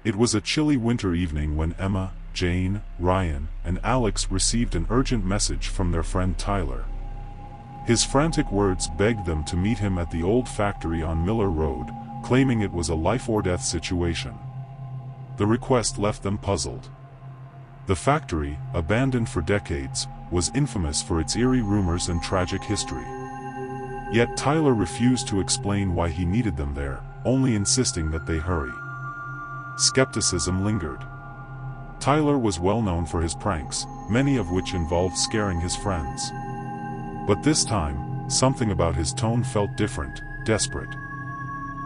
It was a chilly winter evening when Emma, Jane, Ryan, and Alex received an urgent message from their friend Tyler. His frantic words begged them to meet him at the old factory on Miller Road, claiming it was a life-or-death situation. The request left them puzzled. The factory, abandoned for decades, was infamous for its eerie rumors and tragic history. Yet Tyler refused to explain why he needed them there, only insisting that they hurry. Skepticism lingered. Tyler was well known for his pranks, many of which involved scaring his friends. But this time, something about his tone felt different, desperate.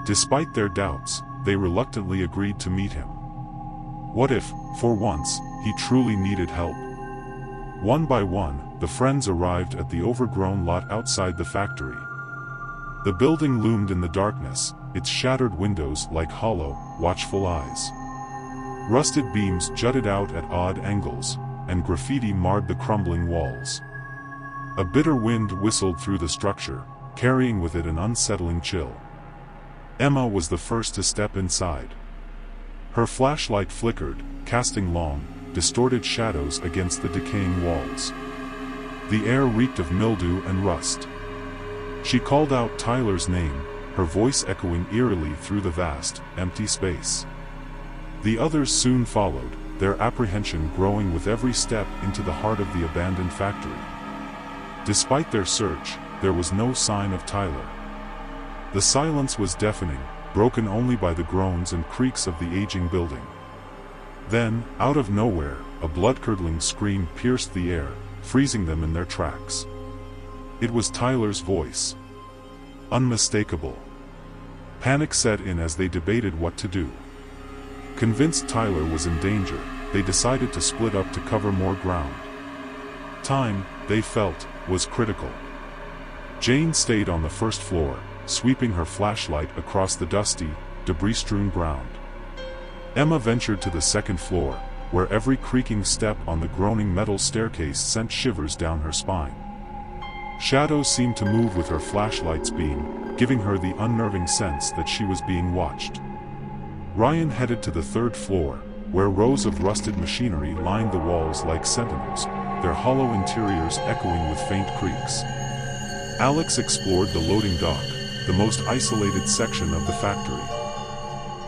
Despite their doubts, they reluctantly agreed to meet him. What if, for once, he truly needed help? One by one, the friends arrived at the overgrown lot outside the factory. The building loomed in the darkness, its shattered windows like hollow, watchful eyes. Rusted beams jutted out at odd angles, and graffiti marred the crumbling walls. A bitter wind whistled through the structure, carrying with it an unsettling chill. Emma was the first to step inside. Her flashlight flickered, casting long, distorted shadows against the decaying walls. The air reeked of mildew and rust. She called out Tyler's name, her voice echoing eerily through the vast, empty space. The others soon followed, their apprehension growing with every step into the heart of the abandoned factory. Despite their search, there was no sign of Tyler. The silence was deafening, broken only by the groans and creaks of the aging building. Then, out of nowhere, a blood-curdling scream pierced the air, freezing them in their tracks. It was Tyler's voice. Unmistakable. Panic set in as they debated what to do. Convinced Tyler was in danger, they decided to split up to cover more ground. Time, they felt, was critical. Jane stayed on the first floor, sweeping her flashlight across the dusty, debris-strewn ground. Emma ventured to the second floor, where every creaking step on the groaning metal staircase sent shivers down her spine. Shadows seemed to move with her flashlight's beam, giving her the unnerving sense that she was being watched. Ryan headed to the third floor, where rows of rusted machinery lined the walls like sentinels, their hollow interiors echoing with faint creaks. Alex explored the loading dock, the most isolated section of the factory.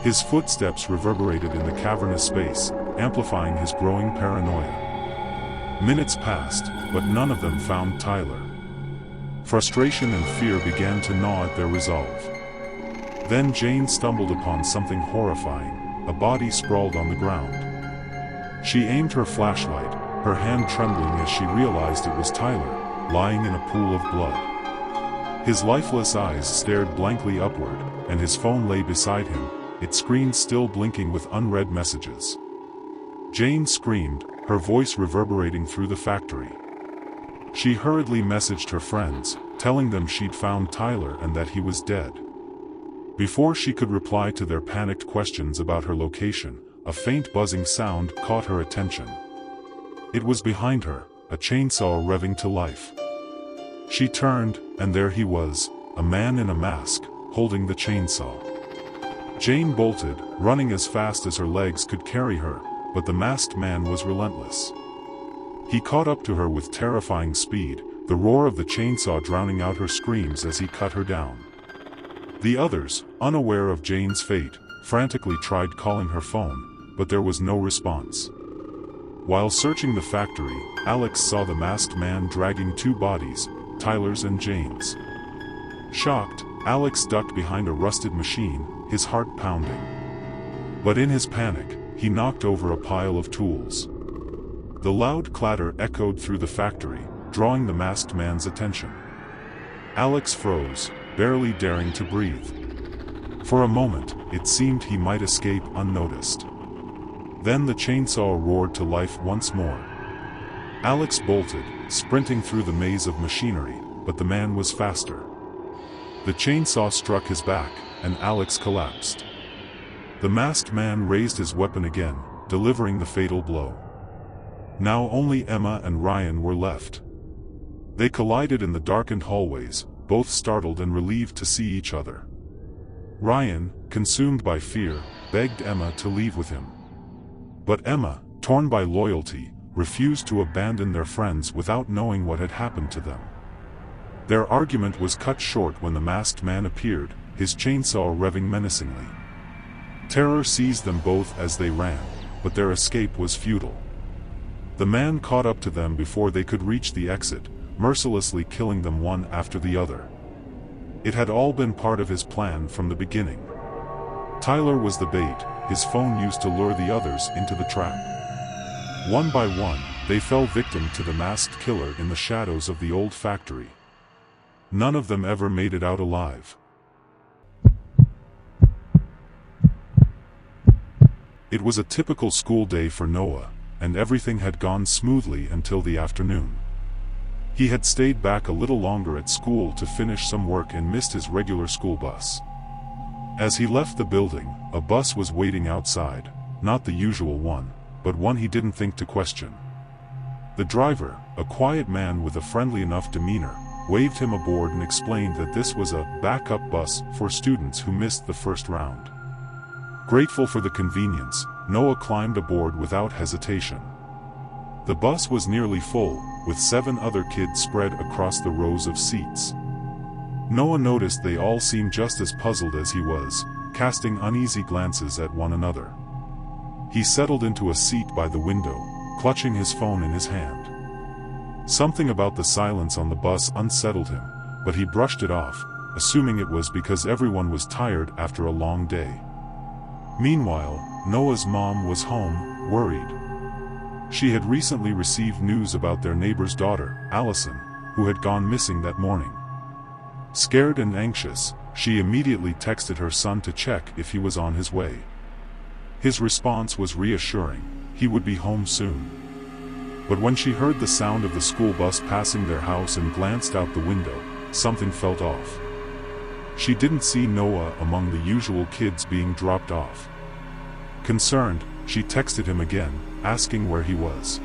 His footsteps reverberated in the cavernous space, amplifying his growing paranoia. Minutes passed, but none of them found Tyler. Frustration and fear began to gnaw at their resolve. Then Jane stumbled upon something horrifying, a body sprawled on the ground. She aimed her flashlight, her hand trembling as she realized it was Tyler, lying in a pool of blood. His lifeless eyes stared blankly upward, and his phone lay beside him, its screen still blinking with unread messages. Jane screamed, her voice reverberating through the factory. She hurriedly messaged her friends, telling them she'd found Tyler and that he was dead. Before she could reply to their panicked questions about her location, a faint buzzing sound caught her attention. It was behind her, a chainsaw revving to life. She turned, and there he was, a man in a mask, holding the chainsaw. Jane bolted, running as fast as her legs could carry her, but the masked man was relentless. He caught up to her with terrifying speed, the roar of the chainsaw drowning out her screams as he cut her down. The others, unaware of Jane's fate, frantically tried calling her phone, but there was no response. While searching the factory, Alex saw the masked man dragging two bodies, Tyler's and Jane's. Shocked, Alex ducked behind a rusted machine, his heart pounding. But in his panic, he knocked over a pile of tools. The loud clatter echoed through the factory, drawing the masked man's attention. Alex froze, barely daring to breathe. For a moment, it seemed he might escape unnoticed. Then the chainsaw roared to life once more. Alex bolted, sprinting through the maze of machinery, but the man was faster. The chainsaw struck his back, and Alex collapsed. The masked man raised his weapon again, delivering the fatal blow. Now only Emma and Ryan were left. They collided in the darkened hallways, both startled and relieved to see each other. Ryan, consumed by fear, begged Emma to leave with him. But Emma, torn by loyalty, refused to abandon their friends without knowing what had happened to them. Their argument was cut short when the masked man appeared, his chainsaw revving menacingly. Terror seized them both as they ran, but their escape was futile. The man caught up to them before they could reach the exit, mercilessly killing them one after the other. It had all been part of his plan from the beginning. Tyler was the bait, his phone used to lure the others into the trap. One by one, they fell victim to the masked killer in the shadows of the old factory. None of them ever made it out alive. It was a typical school day for Noah, and everything had gone smoothly until the afternoon. He had stayed back a little longer at school to finish some work and missed his regular school bus. As he left the building, a bus was waiting outside, not the usual one, but one he didn't think to question. The driver, a quiet man with a friendly enough demeanor, waved him aboard and explained that this was a backup bus for students who missed the first round. Grateful for the convenience, Noah climbed aboard without hesitation. The bus was nearly full, with 7 other kids spread across the rows of seats. Noah noticed they all seemed just as puzzled as he was, casting uneasy glances at one another. He settled into a seat by the window, clutching his phone in his hand. Something about the silence on the bus unsettled him, but he brushed it off, assuming it was because everyone was tired after a long day. Meanwhile, Noah's mom was home, worried. She had recently received news about their neighbor's daughter, Allison, who had gone missing that morning. Scared and anxious, she immediately texted her son to check if he was on his way. His response was reassuring, he would be home soon. But when she heard the sound of the school bus passing their house and glanced out the window, something felt off. She didn't see Noah among the usual kids being dropped off. Concerned, she texted him again, asking where he was.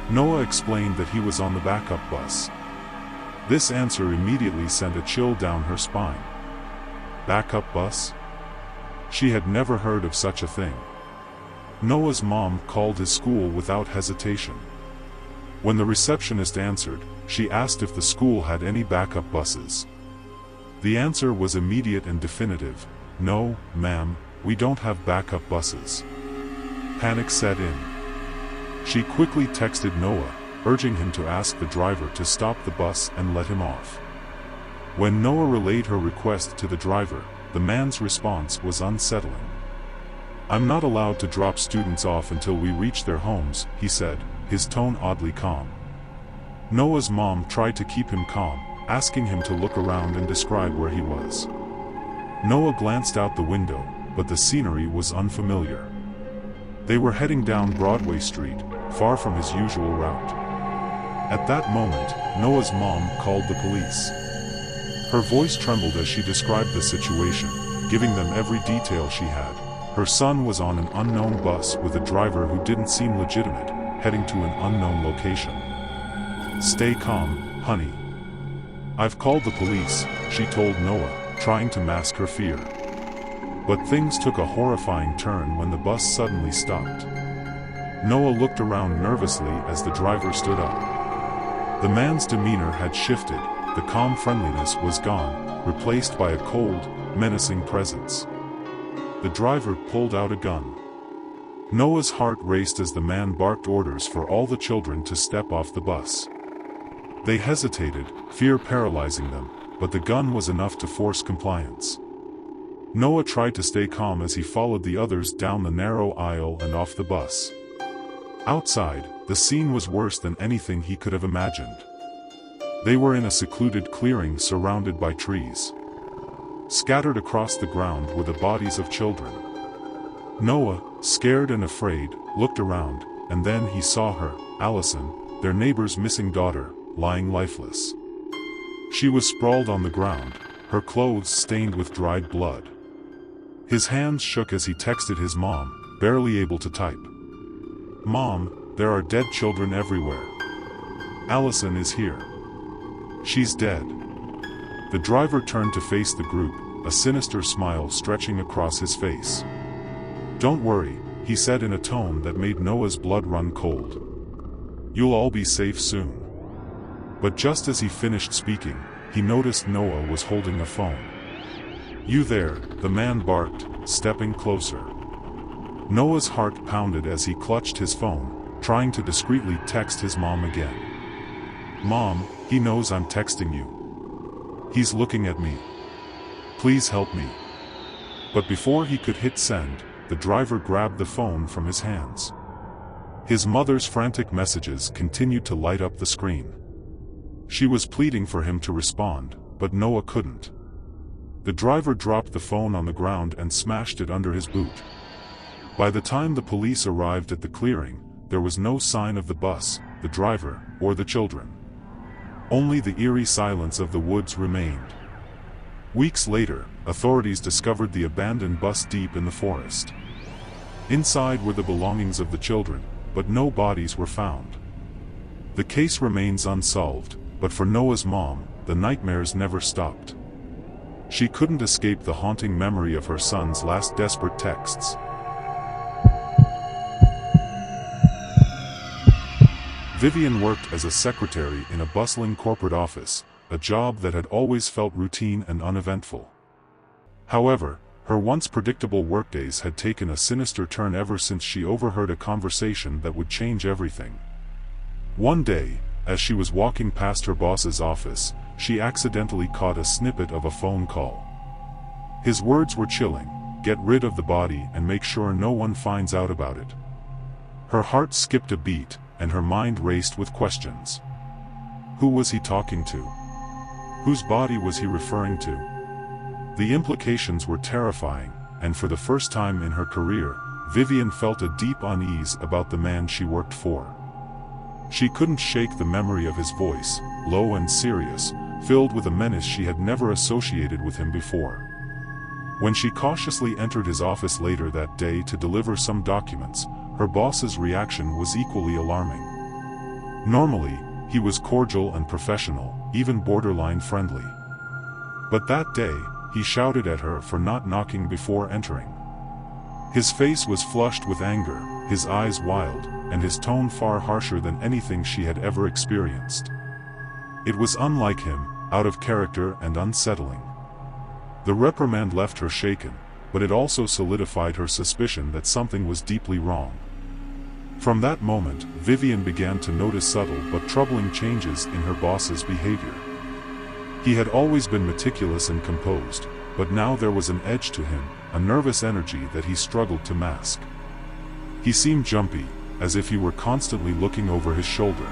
Noah explained that he was on the backup bus. This answer immediately sent a chill down her spine. Backup bus? She had never heard of such a thing. Noah's mom called his school without hesitation. When the receptionist answered, she asked if the school had any backup buses. The answer was immediate and definitive, "No, ma'am, we don't have backup buses." Panic set in. She quickly texted Noah, urging him to ask the driver to stop the bus and let him off. When Noah relayed her request to the driver, the man's response was unsettling. "I'm not allowed to drop students off until we reach their homes," he said, his tone oddly calm. Noah's mom tried to keep him calm, asking him to look around and describe where he was. Noah glanced out the window, but the scenery was unfamiliar. They were heading down Broadway Street, far from his usual route. At that moment, Noah's mom called the police. Her voice trembled as she described the situation, giving them every detail she had. Her son was on an unknown bus with a driver who didn't seem legitimate, heading to an unknown location. "Stay calm, honey. I've called the police," she told Noah, trying to mask her fear. But things took a horrifying turn when the bus suddenly stopped. Noah looked around nervously as the driver stood up. The man's demeanor had shifted, the calm friendliness was gone, replaced by a cold, menacing presence. The driver pulled out a gun. Noah's heart raced as the man barked orders for all the children to step off the bus. They hesitated, fear paralyzing them, but the gun was enough to force compliance. Noah tried to stay calm as he followed the others down the narrow aisle and off the bus. Outside, the scene was worse than anything he could have imagined. They were in a secluded clearing surrounded by trees. Scattered across the ground were the bodies of children. Noah, scared and afraid, looked around, and then he saw her, Allison, their neighbor's missing daughter, lying lifeless. She was sprawled on the ground, her clothes stained with dried blood. His hands shook as he texted his mom, barely able to type. "Mom, there are dead children everywhere. Allison is here. She's dead." The driver turned to face the group, a sinister smile stretching across his face. "Don't worry," he said in a tone that made Noah's blood run cold. "You'll all be safe soon." But just as he finished speaking, he noticed Noah was holding a phone. "You there," the man barked, stepping closer. Noah's heart pounded as he clutched his phone, trying to discreetly text his mom again. "Mom, he knows I'm texting you. He's looking at me. Please help me." But before he could hit send, the driver grabbed the phone from his hands. His mother's frantic messages continued to light up the screen. She was pleading for him to respond, but Noah couldn't. The driver dropped the phone on the ground and smashed it under his boot. By the time the police arrived at the clearing, there was no sign of the bus, the driver, or the children. Only the eerie silence of the woods remained. Weeks later, authorities discovered the abandoned bus deep in the forest. Inside were the belongings of the children, but no bodies were found. The case remains unsolved, but for Noah's mom, the nightmares never stopped. She couldn't escape the haunting memory of her son's last desperate texts. Vivian worked as a secretary in a bustling corporate office, a job that had always felt routine and uneventful. However, her once predictable workdays had taken a sinister turn ever since she overheard a conversation that would change everything. One day, as she was walking past her boss's office, she accidentally caught a snippet of a phone call. His words were chilling: "Get rid of the body and make sure no one finds out about it." Her heart skipped a beat, and her mind raced with questions. Who was he talking to? Whose body was he referring to? The implications were terrifying, and for the first time in her career, Vivian felt a deep unease about the man she worked for. She couldn't shake the memory of his voice, low and serious, filled with a menace she had never associated with him before. When she cautiously entered his office later that day to deliver some documents, her boss's reaction was equally alarming. Normally, he was cordial and professional, even borderline friendly. But that day, he shouted at her for not knocking before entering. His face was flushed with anger, his eyes wild, and his tone far harsher than anything she had ever experienced. It was unlike him, out of character and unsettling. The reprimand left her shaken, but it also solidified her suspicion that something was deeply wrong. From that moment, Vivian began to notice subtle but troubling changes in her boss's behavior. He had always been meticulous and composed, but now there was an edge to him, a nervous energy that he struggled to mask. He seemed jumpy, as if he were constantly looking over his shoulder.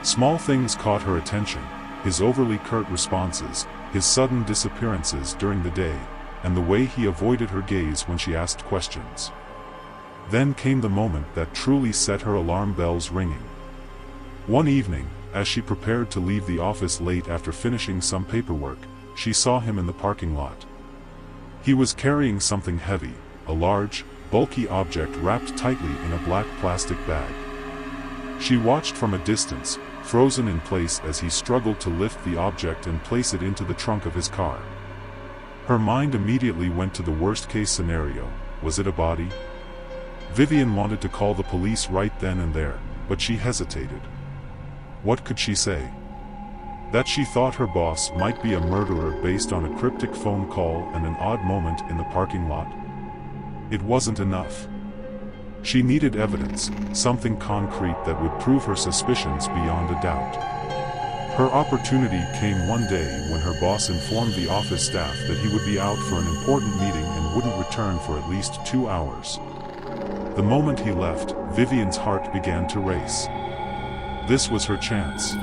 Small things caught her attention: his overly curt responses, his sudden disappearances during the day, and the way he avoided her gaze when she asked questions. Then came the moment that truly set her alarm bells ringing. One evening, as she prepared to leave the office late after finishing some paperwork, she saw him in the parking lot. He was carrying something heavy, a large, bulky object wrapped tightly in a black plastic bag. She watched from a distance, frozen in place as he struggled to lift the object and place it into the trunk of his car. Her mind immediately went to the worst-case scenario: was it a body? Vivian wanted to call the police right then and there, but she hesitated. What could she say? That she thought her boss might be a murderer based on a cryptic phone call and an odd moment in the parking lot? It wasn't enough. She needed evidence, something concrete that would prove her suspicions beyond a doubt. Her opportunity came one day when her boss informed the office staff that he would be out for an important meeting and wouldn't return for at least 2 hours. The moment he left, Vivian's heart began to race. This was her chance.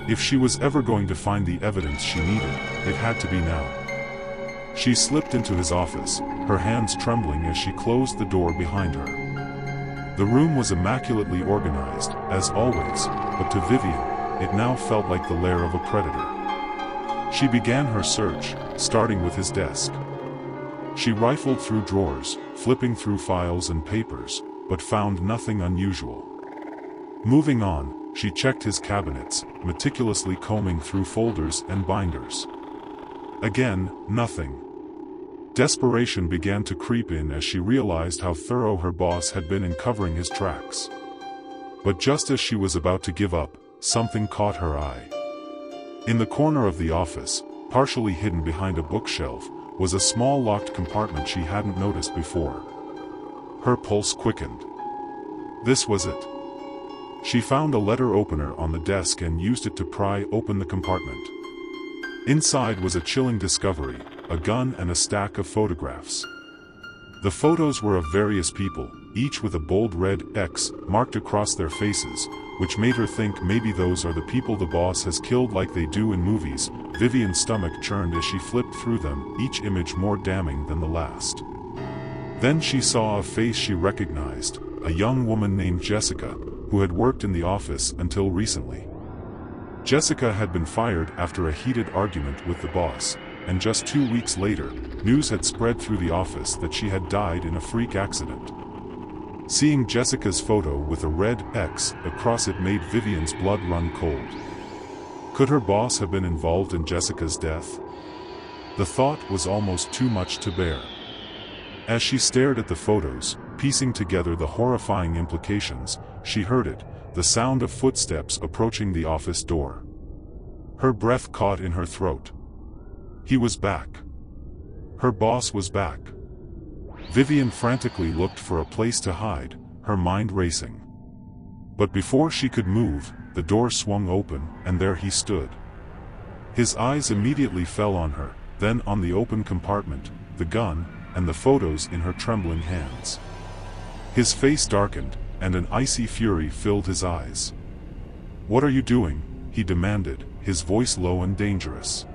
If she was ever going to find the evidence she needed, it had to be now. She slipped into his office, her hands trembling as she closed the door behind her. The room was immaculately organized, as always, but to Vivian, it now felt like the lair of a predator. She began her search, starting with his desk. She rifled through drawers, flipping through files and papers, but found nothing unusual. Moving on, she checked his cabinets, meticulously combing through folders and binders. Again, nothing. Desperation began to creep in as she realized how thorough her boss had been in covering his tracks. But just as she was about to give up, something caught her eye. In the corner of the office, partially hidden behind a bookshelf, was a small locked compartment she hadn't noticed before. Her pulse quickened. This was it. She found a letter opener on the desk and used it to pry open the compartment. Inside was a chilling discovery, a gun and a stack of photographs. The photos were of various people, each with a bold red X marked across their faces, which made her think maybe those are the people the boss has killed like they do in movies. Vivian's stomach churned as she flipped through them, each image more damning than the last. Then she saw a face she recognized, a young woman named Jessica, who had worked in the office until recently. Jessica had been fired after a heated argument with the boss, and just 2 weeks later, news had spread through the office that she had died in a freak accident. Seeing Jessica's photo with a red X across it made Vivian's blood run cold. Could her boss have been involved in Jessica's death? The thought was almost too much to bear. As she stared at the photos, piecing together the horrifying implications, she heard it, the sound of footsteps approaching the office door. Her breath caught in her throat. He was back. Her boss was back. Vivian frantically looked for a place to hide, her mind racing. But before she could move, the door swung open, and there he stood. His eyes immediately fell on her, then on the open compartment, the gun, and the photos in her trembling hands. His face darkened, and an icy fury filled his eyes. "What are you doing?" he demanded, his voice low and dangerous.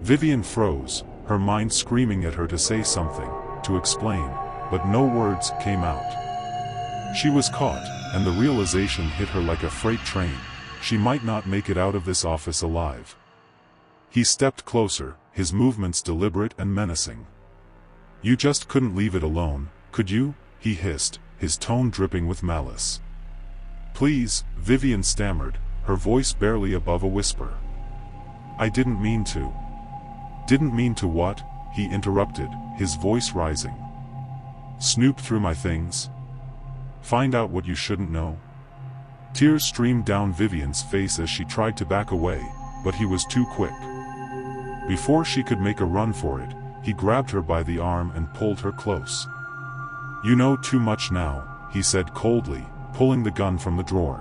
Vivian froze, her mind screaming at her to say something, to explain, but no words came out. She was caught, and the realization hit her like a freight train. She might not make it out of this office alive. He stepped closer, his movements deliberate and menacing. "You just couldn't leave it alone, could you?" he hissed, his tone dripping with malice. "Please," Vivian stammered, her voice barely above a whisper. "I didn't mean to." "Didn't mean to what?" he interrupted, his voice rising. "Snoop through my things? Find out what you shouldn't know?" Tears streamed down Vivian's face as she tried to back away, but he was too quick. Before she could make a run for it, he grabbed her by the arm and pulled her close. "You know too much now," he said coldly, pulling the gun from the drawer.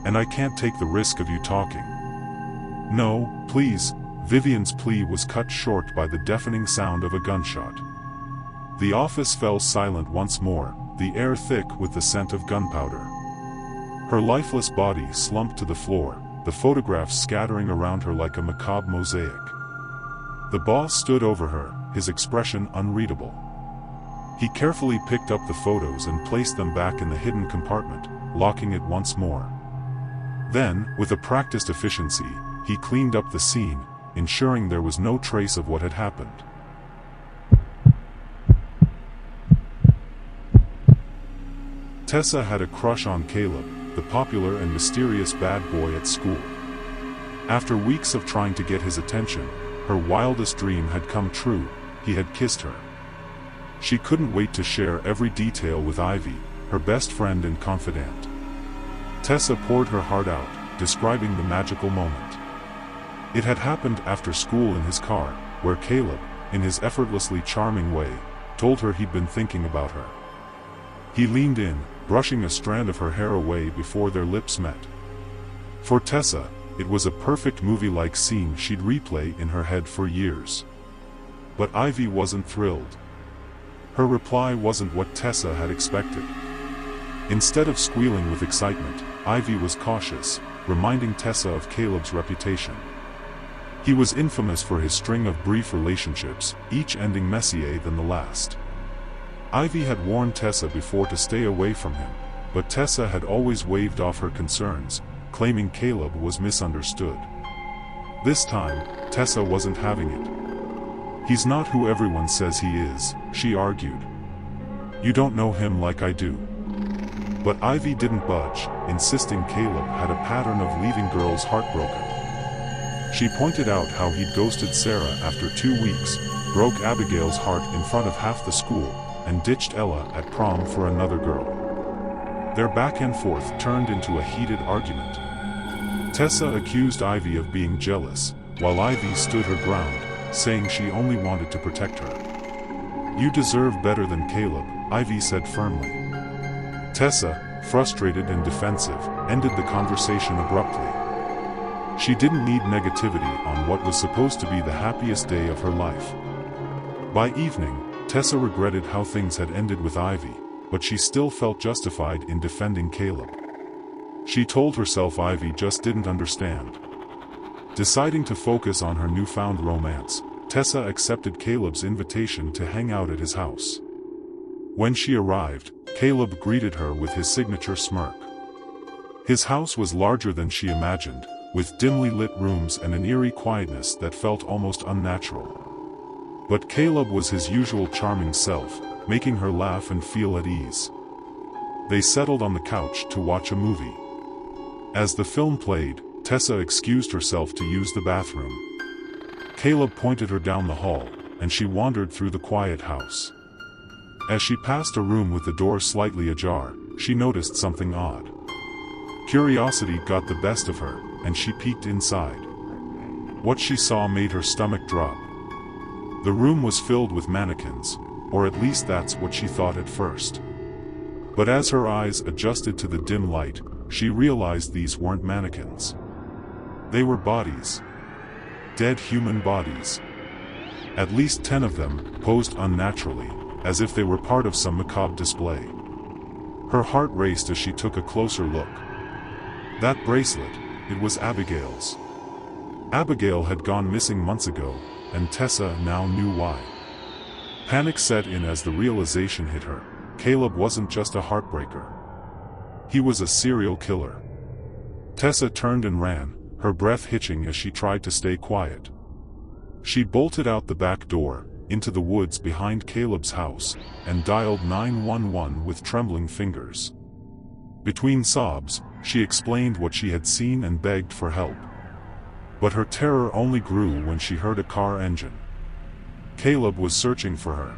"And I can't take the risk of you talking." "No, please." Vivian's plea was cut short by the deafening sound of a gunshot. The office fell silent once more, the air thick with the scent of gunpowder. Her lifeless body slumped to the floor, the photographs scattering around her like a macabre mosaic. The boss stood over her, his expression unreadable. He carefully picked up the photos and placed them back in the hidden compartment, locking it once more. Then, with a practiced efficiency, he cleaned up the scene, ensuring there was no trace of what had happened. Tessa had a crush on Caleb, the popular and mysterious bad boy at school. After weeks of trying to get his attention, her wildest dream had come true, he had kissed her. She couldn't wait to share every detail with Ivy, her best friend and confidant. Tessa poured her heart out, describing the magical moment. It had happened after school in his car, where Caleb, in his effortlessly charming way, told her he'd been thinking about her. He leaned in, brushing a strand of her hair away before their lips met. For Tessa, it was a perfect movie-like scene she'd replay in her head for years. But Ivy wasn't thrilled. Her reply wasn't what Tessa had expected. Instead of squealing with excitement, Ivy was cautious, reminding Tessa of Caleb's reputation. He was infamous for his string of brief relationships, each ending messier than the last. Ivy had warned Tessa before to stay away from him, but Tessa had always waved off her concerns, claiming Caleb was misunderstood. This time, Tessa wasn't having it. "He's not who everyone says he is," she argued. "You don't know him like I do." But Ivy didn't budge, insisting Caleb had a pattern of leaving girls heartbroken. She pointed out how he'd ghosted Sarah after 2 weeks, broke Abigail's heart in front of half the school, and ditched Ella at prom for another girl. Their back and forth turned into a heated argument. Tessa accused Ivy of being jealous, while Ivy stood her ground, saying she only wanted to protect her. "You deserve better than Caleb," Ivy said firmly. Tessa, frustrated and defensive, ended the conversation abruptly. She didn't need negativity on what was supposed to be the happiest day of her life. By evening, Tessa regretted how things had ended with Ivy, but she still felt justified in defending Caleb. She told herself Ivy just didn't understand. Deciding to focus on her newfound romance, Tessa accepted Caleb's invitation to hang out at his house. When she arrived, Caleb greeted her with his signature smirk. His house was larger than she imagined, with dimly lit rooms and an eerie quietness that felt almost unnatural. But Caleb was his usual charming self, making her laugh and feel at ease. They settled on the couch to watch a movie. As the film played, Tessa excused herself to use the bathroom. Caleb pointed her down the hall, and she wandered through the quiet house. As she passed a room with the door slightly ajar, she noticed something odd. Curiosity got the best of her, and she peeked inside. What she saw made her stomach drop. The room was filled with mannequins, or at least that's what she thought at first. But as her eyes adjusted to the dim light, she realized these weren't mannequins. They were bodies. Dead human bodies. At least 10 of them, posed unnaturally, as if they were part of some macabre display. Her heart raced as she took a closer look. That bracelet, it was Abigail's. Abigail had gone missing months ago, and Tessa now knew why. Panic set in as the realization hit her. Caleb wasn't just a heartbreaker. He was a serial killer. Tessa turned and ran, her breath hitching as she tried to stay quiet. She bolted out the back door, into the woods behind Caleb's house, and dialed 911 with trembling fingers. Between sobs, she explained what she had seen and begged for help. But her terror only grew when she heard a car engine. Caleb was searching for her.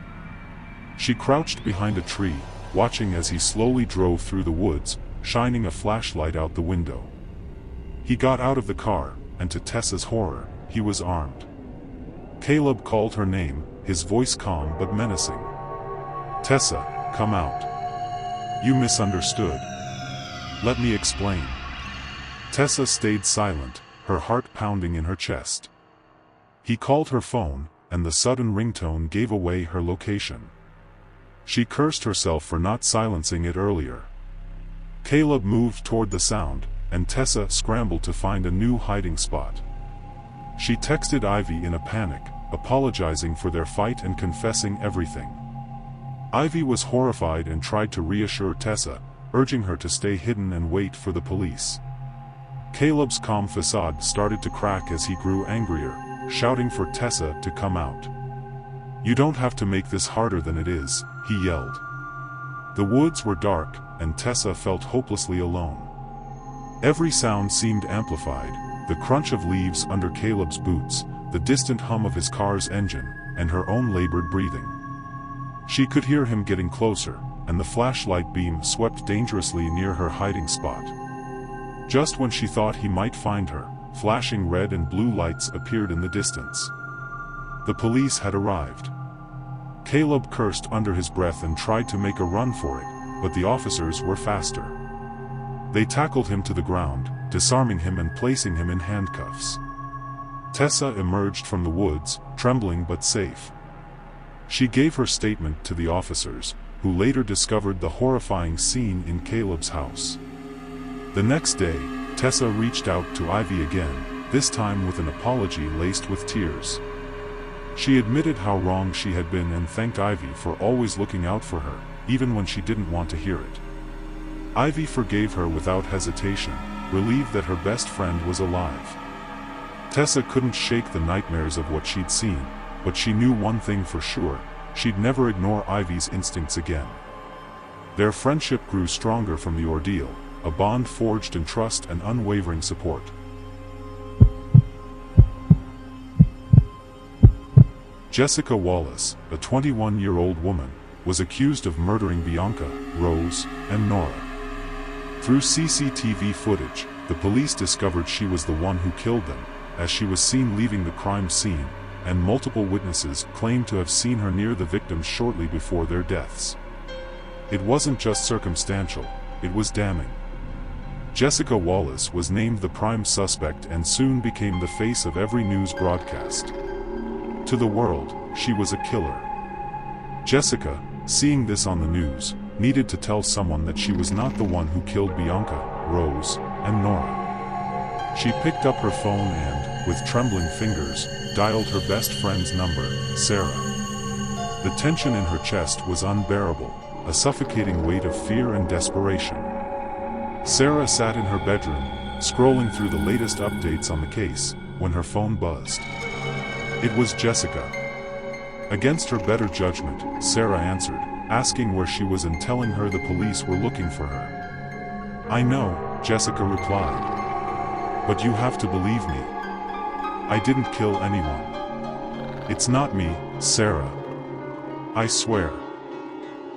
She crouched behind a tree, watching as he slowly drove through the woods, shining a flashlight out the window. He got out of the car, and to Tessa's horror, he was armed. Caleb called her name, his voice calm but menacing. "Tessa, come out. You misunderstood. Let me explain." Tessa stayed silent, her heart pounding in her chest. He called her phone, and the sudden ringtone gave away her location. She cursed herself for not silencing it earlier. Caleb moved toward the sound, and Tessa scrambled to find a new hiding spot. She texted Ivy in a panic, apologizing for their fight and confessing everything. Ivy was horrified and tried to reassure Tessa, urging her to stay hidden and wait for the police. Caleb's calm facade started to crack as he grew angrier, shouting for Tessa to come out. "You don't have to make this harder than it is," he yelled. The woods were dark, and Tessa felt hopelessly alone. Every sound seemed amplified, the crunch of leaves under Caleb's boots, the distant hum of his car's engine, and her own labored breathing. She could hear him getting closer, and the flashlight beam swept dangerously near her hiding spot. Just when she thought he might find her, flashing red and blue lights appeared in the distance. The police had arrived. Caleb cursed under his breath and tried to make a run for it, but the officers were faster. They tackled him to the ground, disarming him and placing him in handcuffs. Tessa emerged from the woods, trembling but safe. She gave her statement to the officers, who later discovered the horrifying scene in Caleb's house. The next day, Tessa reached out to Ivy again, this time with an apology laced with tears. She admitted how wrong she had been and thanked Ivy for always looking out for her, even when she didn't want to hear it. Ivy forgave her without hesitation, relieved that her best friend was alive. Tessa couldn't shake the nightmares of what she'd seen, but she knew one thing for sure: she'd never ignore Ivy's instincts again. Their friendship grew stronger from the ordeal, a bond forged in trust and unwavering support. Jessica Wallace, a 21-year-old woman, was accused of murdering Bianca, Rose, and Nora. Through CCTV footage, the police discovered she was the one who killed them, as she was seen leaving the crime scene, and multiple witnesses claimed to have seen her near the victims shortly before their deaths. It wasn't just circumstantial, it was damning. Jessica Wallace was named the prime suspect and soon became the face of every news broadcast. To the world, she was a killer. Jessica, seeing this on the news, needed to tell someone that she was not the one who killed Bianca, Rose, and Nora. She picked up her phone and, with trembling fingers, dialed her best friend's number, Sarah. The tension in her chest was unbearable, a suffocating weight of fear and desperation. Sarah sat in her bedroom, scrolling through the latest updates on the case, when her phone buzzed. It was Jessica. Against her better judgment, Sarah answered, asking where she was and telling her the police were looking for her. "I know," Jessica replied. "But you have to believe me. I didn't kill anyone. It's not me, Sarah. I swear.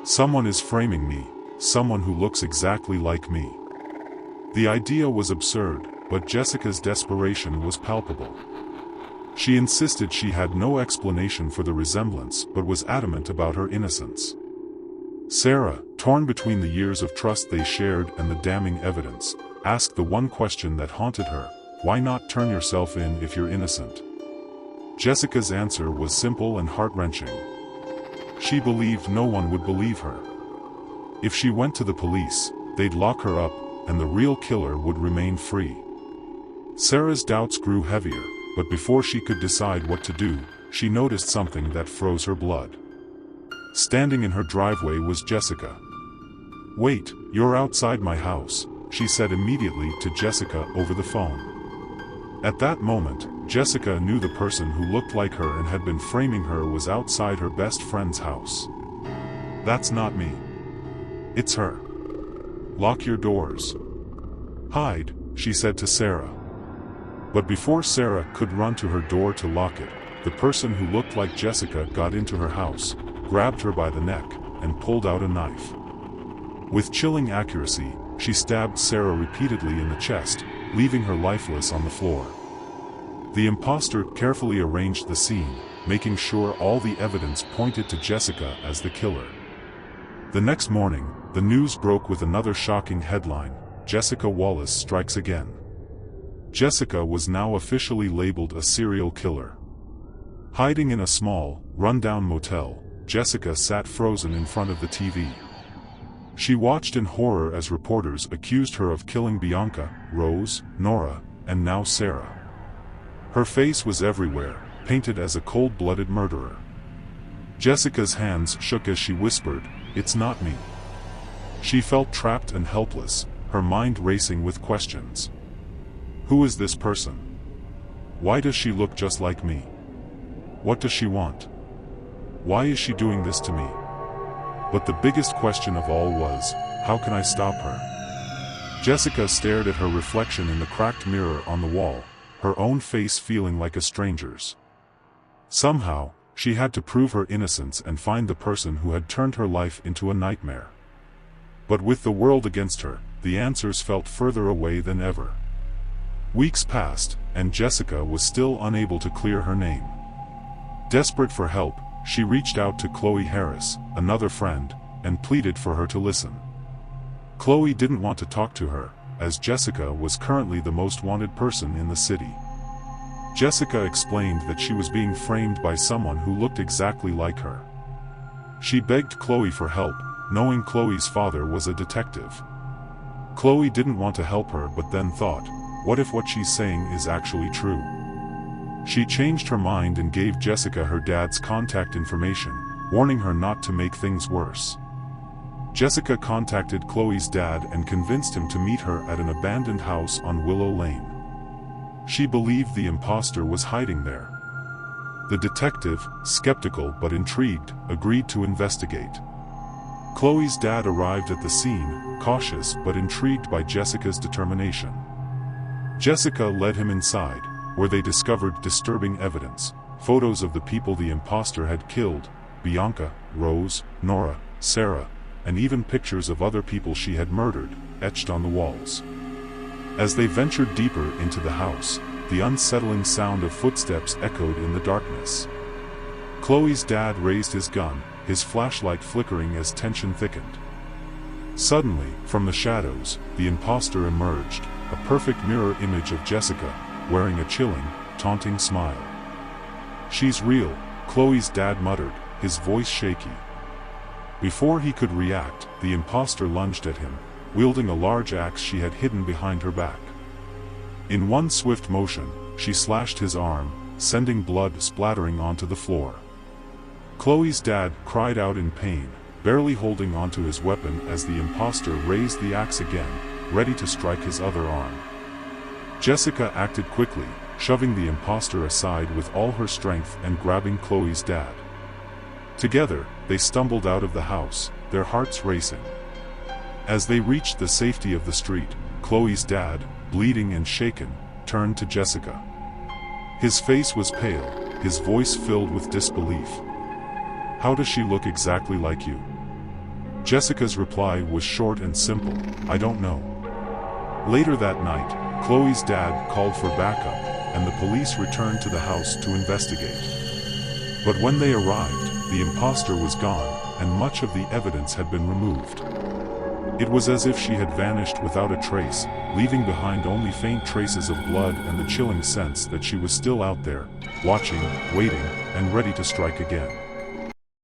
Someone is framing me, someone who looks exactly like me." The idea was absurd, but Jessica's desperation was palpable. She insisted she had no explanation for the resemblance but was adamant about her innocence. Sarah, torn between the years of trust they shared and the damning evidence, asked the one question that haunted her: why not turn yourself in if you're innocent? Jessica's answer was simple and heart-wrenching. She believed no one would believe her. If she went to the police, they'd lock her up, and the real killer would remain free. Sarah's doubts grew heavier, but before she could decide what to do, she noticed something that froze her blood. Standing in her driveway was Jessica. "Wait, you're outside my house," she said immediately to Jessica over the phone. At that moment, Jessica knew the person who looked like her and had been framing her was outside her best friend's house. "That's not me. It's her. Lock your doors. Hide," she said to Sarah. But before Sarah could run to her door to lock it, the person who looked like Jessica got into her house, grabbed her by the neck, and pulled out a knife. With chilling accuracy, she stabbed Sarah repeatedly in the chest, leaving her lifeless on the floor. The imposter carefully arranged the scene, making sure all the evidence pointed to Jessica as the killer. The next morning, the news broke with another shocking headline: "Jessica Wallace strikes again." Jessica was now officially labeled a serial killer. Hiding in a small, run-down motel, Jessica sat frozen in front of the TV. She watched in horror as reporters accused her of killing Bianca, Rose, Nora, and now Sarah. Her face was everywhere, painted as a cold-blooded murderer. Jessica's hands shook as she whispered, "It's not me." She felt trapped and helpless, her mind racing with questions. Who is this person? Why does she look just like me? What does she want? Why is she doing this to me? But the biggest question of all was, how can I stop her? Jessica stared at her reflection in the cracked mirror on the wall, her own face feeling like a stranger's. Somehow, she had to prove her innocence and find the person who had turned her life into a nightmare. But with the world against her, the answers felt further away than ever. Weeks passed, and Jessica was still unable to clear her name. Desperate for help, she reached out to Chloe Harris, another friend, and pleaded for her to listen. Chloe didn't want to talk to her, as Jessica was currently the most wanted person in the city. Jessica explained that she was being framed by someone who looked exactly like her. She begged Chloe for help, knowing Chloe's father was a detective. Chloe didn't want to help her but then thought, what if what she's saying is actually true? She changed her mind and gave Jessica her dad's contact information, warning her not to make things worse. Jessica contacted Chloe's dad and convinced him to meet her at an abandoned house on Willow Lane. She believed the imposter was hiding there. The detective, skeptical but intrigued, agreed to investigate. Chloe's dad arrived at the scene, cautious but intrigued by Jessica's determination. Jessica led him inside, where they discovered disturbing evidence: photos of the people the imposter had killed, Bianca, Rose, Nora, Sarah, and even pictures of other people she had murdered, etched on the walls. As they ventured deeper into the house, the unsettling sound of footsteps echoed in the darkness. Chloe's dad raised his gun, his flashlight flickering as tension thickened. Suddenly, from the shadows, the imposter emerged, a perfect mirror image of Jessica, wearing a chilling, taunting smile. "She's real," Chloe's dad muttered, his voice shaky. Before he could react, the imposter lunged at him, wielding a large axe she had hidden behind her back. In one swift motion, she slashed his arm, sending blood splattering onto the floor. Chloe's dad cried out in pain, barely holding onto his weapon as the imposter raised the axe again, ready to strike his other arm. Jessica acted quickly, shoving the imposter aside with all her strength and grabbing Chloe's dad. Together, they stumbled out of the house, their hearts racing. As they reached the safety of the street, Chloe's dad, bleeding and shaken, turned to Jessica. His face was pale, his voice filled with disbelief. "How does she look exactly like you?" Jessica's reply was short and simple, "I don't know." Later that night, Chloe's dad called for backup, and the police returned to the house to investigate. But when they arrived, the imposter was gone, and much of the evidence had been removed. It was as if she had vanished without a trace, leaving behind only faint traces of blood and the chilling sense that she was still out there, watching, waiting, and ready to strike again.